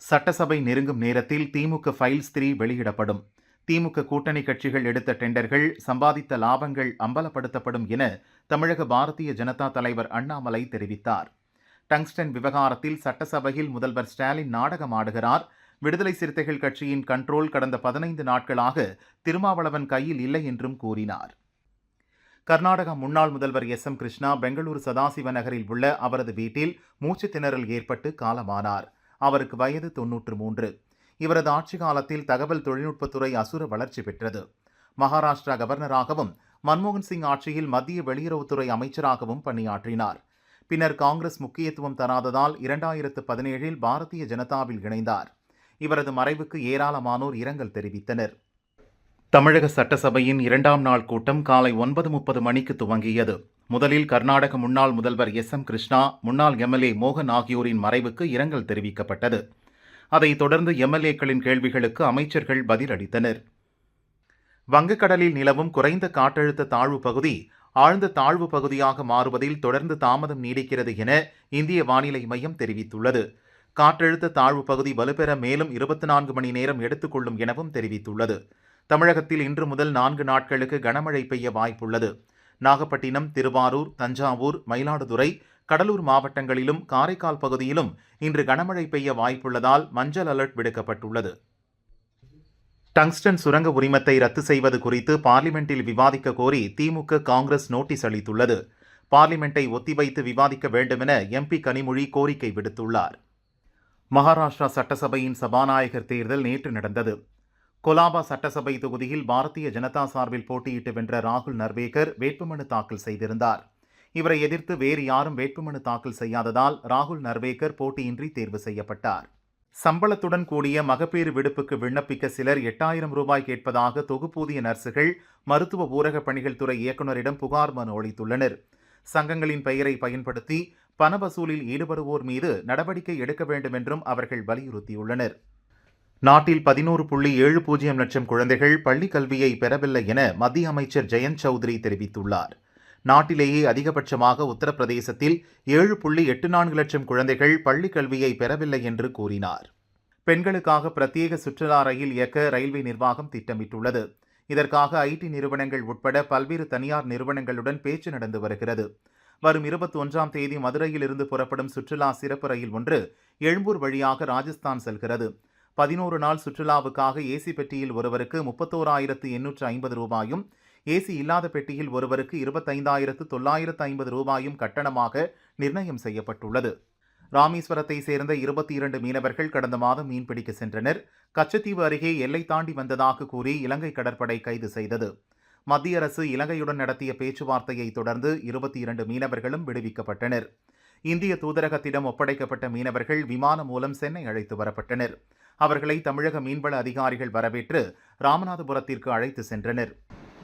சட்டசபை நெருங்கும் நேரத்தில் திமுக ஃபைல்ஸ் 3 வெளியிடப்படும். திமுக கூட்டணி கட்சிகள் எடுத்த டெண்டர்கள், சம்பாதித்த லாபங்கள் அம்பலப்படுத்தப்படும் என தமிழக பாரதிய ஜனதா தலைவர் அண்ணாமலை தெரிவித்தார். டங்ஸ்டன் விவகாரத்தில் சட்டசபையில் முதல்வர் ஸ்டாலின் நாடகமாடுகிறார். விடுதலை சிறுத்தைகள் கட்சியின் கண்ட்ரோல் கடந்த 15 நாட்களாக திருமாவளவன் கையில் இல்லை என்றும் கூறினார். கர்நாடக முன்னாள் முதல்வர் எம். கிருஷ்ணா பெங்களூரு சதாசிவ நகரில் உள்ள அவரது வீட்டில் மூச்சுத் திணறல் ஏற்பட்டு காலமானார். அவருக்கு வயது 93. இவரது ஆட்சி காலத்தில் தகவல் தொழில்நுட்பத்துறை அசுர வளர்ச்சி பெற்றது. மகாராஷ்டிரா கவர்னராகவும் மன்மோகன் சிங் ஆட்சியில் மத்திய வெளியுறவுத்துறை அமைச்சராகவும் பணியாற்றினார். பின்னர் காங்கிரஸ் முக்கியத்துவம் தராததால் 2017இல் பாரதிய ஜனதாவில் இணைந்தார். இவரது மறைவுக்கு ஏராளமானோர் இரங்கல் தெரிவித்தனர். தமிழக சட்டசபையின் 2ஆம் நாள் கூட்டம் காலை 9:30 மணிக்கு துவங்கியது. முதலில் கர்நாடக முன்னாள் முதல்வர் எம். கிருஷ்ணா, முன்னாள் எம்எல்ஏ மோகன் ஆகியோரின் மறைவுக்கு இரங்கல் தெரிவிக்கப்பட்டது. அதைத் தொடர்ந்து எம்எல்ஏக்களின் கேள்விகளுக்கு அமைச்சர்கள் பதிலளித்தனர். வங்கக்கடலில் நிலவும் குறைந்த காற்றழுத்த தாழ்வு பகுதி ஆழ்ந்த தாழ்வு பகுதியாக மாறுவதில் தொடர்ந்து தாமதம் நீடிக்கிறது என இந்திய வானிலை மையம் தெரிவித்துள்ளது. காற்றழுத்த தாழ்வு பகுதி வலுப்பெற மேலும் 24 மணி நேரம் எடுத்துக்கொள்ளும் எனவும் தெரிவித்துள்ளது. தமிழகத்தில் இன்று முதல் 4 நாட்களுக்கு கனமழை பெய்ய வாய்ப்புள்ளது. நாகப்பட்டினம், திருவாரூர், தஞ்சாவூர், மயிலாடுதுறை, கடலூர் மாவட்டங்களிலும் காரைக்கால் பகுதியிலும் இன்று கனமழை பெய்ய வாய்ப்புள்ளதால் மஞ்சள் அலர்ட் விடுக்கப்பட்டுள்ளது. டங்ஸ்டன் சுரங்க உரிமத்தை ரத்து செய்வது குறித்து பார்லிமெண்டில் விவாதிக்க கோரி திமுக, காங்கிரஸ் நோட்டீஸ் அளித்துள்ளது. பார்லிமெண்டை ஒத்திவைத்து விவாதிக்க வேண்டுமென எம்பி கனிமொழி கோரிக்கை விடுத்துள்ளார். மகாராஷ்டிரா சட்டசபையின் சபாநாயகர் தேர்தல் நேற்று நடந்தது. கொலாபா சட்டசபை தொகுதியில் பாரதிய ஜனதா சார்பில் போட்டியிட்டு வென்ற ராகுல் நர்வேகர் வேட்புமனு தாக்கல் செய்திருந்தார். இவரை எதிர்த்து வேறு யாரும் வேட்புமனு தாக்கல் செய்யாததால் ராகுல் நர்வேகர் போட்டியின்றி தேர்வு செய்யப்பட்டார். சம்பளத்துடன் கூடிய மகப்பேறு விடுப்புக்கு விண்ணப்பிக்க சிலர் 8000 ரூபாய் கேட்பதாக தொகுப்பூதிய நர்சுகள் மருத்துவ ஊரக பணிகள் துறை இயக்குநரிடம் புகார் மனு அளித்துள்ளனர். சங்கங்களின் பெயரை பயன்படுத்தி பண வசூலில் ஈடுபடுவோர் மீது நடவடிக்கை எடுக்க வேண்டும் என்றும் அவர்கள் வலியுறுத்தியுள்ளனர். நாட்டில் 11.70 லட்சம் குழந்தைகள் பள்ளிக் கல்வியை பெறவில்லை என மத்திய அமைச்சர் ஜெயந்த் சௌத்ரி தெரிவித்துள்ளார். நாட்டிலேயே அதிகபட்சமாக உத்தரப்பிரதேசத்தில் 7.84 லட்சம் குழந்தைகள் பள்ளிக் கல்வியை பெறவில்லை என்று கூறினார். பெண்களுக்காக பிரத்யேக சுற்றுலா ரயில் இயக்க ரயில்வே நிர்வாகம் திட்டமிட்டுள்ளது. இதற்காக ஐடி நிறுவனங்கள் உட்பட பல்வேறு தனியார் நிறுவனங்களுடன் பேச்சு நடந்து வருகிறது. வரும் 21ஆம் தேதி மதுரையில் இருந்து புறப்படும் சுற்றுலா சிறப்பு ரயில் ஒன்று எழும்பூர் வழியாக ராஜஸ்தான் செல்கிறது. 11 நாள் சுற்றுலாவுக்காக ஏசி பெட்டியில் ஒருவருக்கு 31,850 ரூபாயும், ஏசி இல்லாத பெட்டியில் ஒருவருக்கு 25,950 ரூபாயும் கட்டணமாக நிர்ணயம் செய்யப்பட்டுள்ளது. ராமேஸ்வரத்தை சேர்ந்த 22 மீனவர்கள் கடந்த மாதம் மீன்பிடிக்க சென்றனர். கச்சத்தீவு அருகே எல்லை தாண்டி வந்ததாக கூறி இலங்கை கடற்படை கைது செய்தது. மத்திய அரசு இலங்கையுடன் நடத்திய பேச்சுவார்த்தையை தொடர்ந்து 22 மீனவர்களும் விடுவிக்கப்பட்டனர். இந்திய தூதரகத்திடம் ஒப்படைக்கப்பட்ட மீனவர்கள் விமானம் மூலம் சென்னை அழைத்து வரப்பட்டனர். அவர்களை தமிழக மீன்வள அதிகாரிகள் வரவேற்று ராமநாதபுரத்திற்கு அழைத்து சென்றனர்.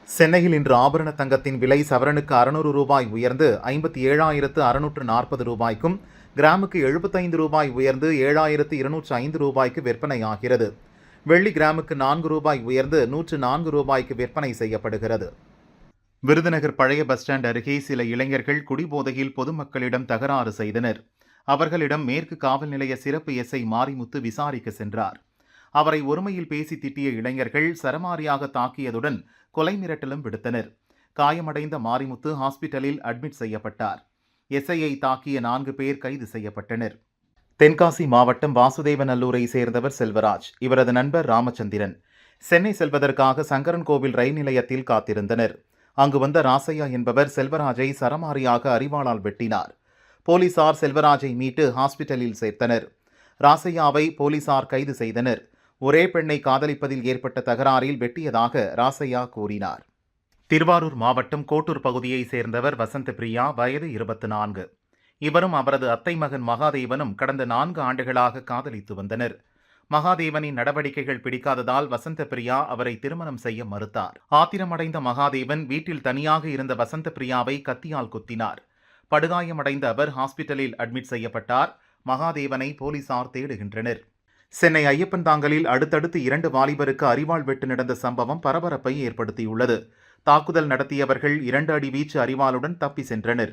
சென்னையில் இன்று ஆபரண தங்கத்தின் விலை சவரனுக்கு 600 ரூபாய் உயர்ந்து 57,640 ரூபாய்க்கும், கிராமுக்கு 75 ரூபாய் உயர்ந்து 7,205 ரூபாய்க்கு விற்பனையாகிறது. வெள்ளி கிராமுக்கு 4 ரூபாய் உயர்ந்து 104 ரூபாய்க்கு விற்பனை செய்யப்படுகிறது. விருதுநகர் பழைய பஸ் ஸ்டாண்ட் அருகே சில இளைஞர்கள் குடிபோதையில் பொதுமக்களிடம் தகராறு செய்தனர். அவர்களிடம் மேற்கு காவல் நிலைய சிறப்பு எஸ்ஐ மாரிமுத்து விசாரிக்க சென்றார். அவரை ஒருமையில் பேசி திட்டிய இளைஞர்கள் சரமாரியாக தாக்கியதுடன் கொலை மிரட்டலும் விடுத்தனர். காயமடைந்த மாரிமுத்து ஹாஸ்பிட்டலில் அட்மிட் செய்யப்பட்டார். எஸ்ஐயை தாக்கிய 4 பேர் கைது செய்யப்பட்டனர். தென்காசி மாவட்டம் வாசுதேவநல்லூரை சேர்ந்தவர் செல்வராஜ். இவரது நண்பர் ராமச்சந்திரன் சென்னை செல்வதற்காக சங்கரன் கோவில் ரயில் நிலையத்தில் காத்திருந்தனர். அங்கு வந்த ராசையா என்பவர் செல்வராஜை சரமாரியாக அரிவாளால் வெட்டினார். போலீசார் செல்வராஜை மீட்டு ஹாஸ்பிட்டலில் சேர்த்தனர். ராசையாவை போலீசார் கைது செய்தனர். ஒரே பெண்ணை காதலிப்பதில் ஏற்பட்ட தகராறில் வெட்டியதாக ராசையா கூறினார். திருவாரூர் மாவட்டம் கோட்டூர் பகுதியைச் சேர்ந்தவர் வசந்த பிரியா, வயது 24. இவரும் அவரது அத்தை மகன் மகாதேவனும் கடந்த 4 ஆண்டுகளாக காதலித்து வந்தனர். மகாதேவனின் நடவடிக்கைகள் பிடிக்காததால் வசந்த பிரியா அவரை திருமணம் செய்ய மறுத்தார். ஆத்திரமடைந்த மகாதேவன் வீட்டில் தனியாக இருந்த வசந்த பிரியாவை கத்தியால் குத்தினார். படுகாயமடைந்த அவர் ஹாஸ்பிட்டலில் அட்மிட் செய்யப்பட்டார். மகாதேவனை போலீசார் தேடுகின்றனர். சென்னை ஐயப்பன்தாங்கலில் அடுத்தடுத்து 2 வாலிபருக்கு அரிவாள் வெட்டு நடந்த சம்பவம் பரபரப்பை ஏற்படுத்தியுள்ளது. தாக்குதல் நடத்தியவர்கள் 2 அடி வீச்சு அரிவாளுடன் தப்பி சென்றனர்.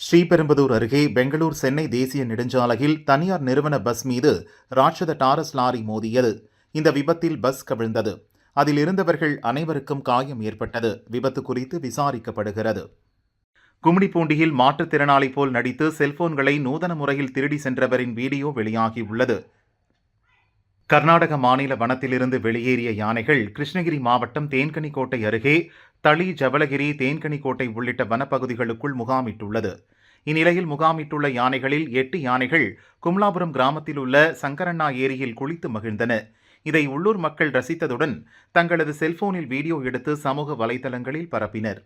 ஸ்ரீபெரும்புதூர் அருகே பெங்களூர் சென்னை தேசிய நெடுஞ்சாலையில் தனியார் நிறுவன பஸ் மீது ராட்சத டாரஸ் லாரி மோதியது. இந்த விபத்தில் பஸ் கவிழ்ந்தது. அதில் இருந்தவர்கள் அனைவருக்கும் காயம் ஏற்பட்டது. விபத்து குறித்து விசாரிக்கப்படுகிறது. கும்மிடிப்பூண்டியில் மாற்றுத்திறனாளி போல் நடித்து செல்போன்களை நூதன முறையில் திருடி சென்றவரின் வீடியோ வெளியாகியுள்ளது. கர்நாடக மாநில வனத்திலிருந்து வெளியேறிய யானைகள் கிருஷ்ணகிரி மாவட்டம் தேன்கனிக்கோட்டை அருகே தளி, ஜவலகிரி, தேன்கனிக்கோட்டை உள்ளிட்ட வனப்பகுதிகளுக்குள் முகாமிட்டுள்ளது. இந்நிலையில் முகாமிட்டுள்ள யானைகளில் 8 யானைகள் கும்லாபுரம் கிராமத்தில் உள்ள சங்கரண்ணா ஏரியில் குளித்து மகிழ்ந்தன. இதை உள்ளூர் மக்கள் ரசித்ததுடன் தங்களது செல்போனில் வீடியோ எடுத்து சமூக வலைதளங்களில் பரப்பினர்.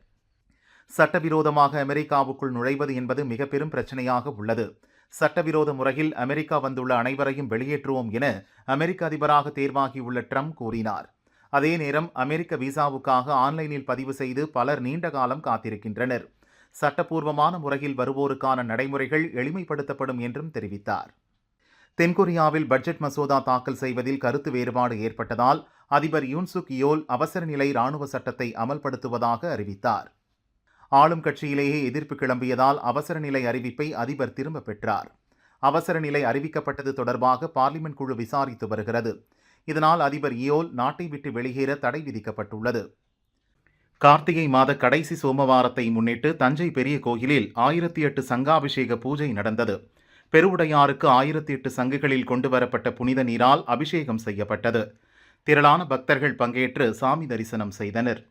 சட்டவிரோதமாக அமெரிக்காவுக்குள் நுழைவது என்பது மிக பெரும் பிரச்சனையாக உள்ளது. சட்டவிரோத முறையில் அமெரிக்கா வந்துள்ள அனைவரையும் வெளியேற்றுவோம் என அமெரிக்க அதிபராக தேர்வாகியுள்ள ட்ரம்ப் கூறினார். அதே நேரம் அமெரிக்க விசாவுக்காக ஆன்லைனில் பதிவு செய்து பலர் நீண்ட காலம் காத்திருக்கின்றனர். சட்டப்பூர்வமான முறையில் வருவோருக்கான நடைமுறைகள் எளிமைப்படுத்தப்படும் என்றும் தெரிவித்தார். தென்கொரியாவில் பட்ஜெட் மசோதா தாக்கல் செய்வதில் கருத்து வேறுபாடு ஏற்பட்டதால் அதிபர் யூன் சுக் யோல் அவசர நிலை ராணுவ சட்டத்தை அமல்படுத்துவதாக அறிவித்தார். ஆளும் கட்சியிலேயே எதிர்ப்பு கிளம்பியதால் அவசர நிலை அறிவிப்பை அதிபர் திரும்ப பெற்றார். அவசர நிலை அறிவிக்கப்பட்டது தொடர்பாக பார்லிமென்ட் குழு விசாரித்து வருகிறது. இதனால் அதிபர் யோல் நாட்டை விட்டு வெளியேற தடை விதிக்கப்பட்டுள்ளது. கார்த்திகை மாத கடைசி சோமவாரத்தை முன்னிட்டு தஞ்சை பெரிய கோயிலில் 1008 சங்காபிஷேக பூஜை நடந்தது. பெருவுடையாருக்கு 1008 சங்குகளில் கொண்டுவரப்பட்ட புனித நீரால் அபிஷேகம் செய்யப்பட்டது. திரளான பக்தர்கள் பங்கேற்று சாமி தரிசனம் செய்தனர்.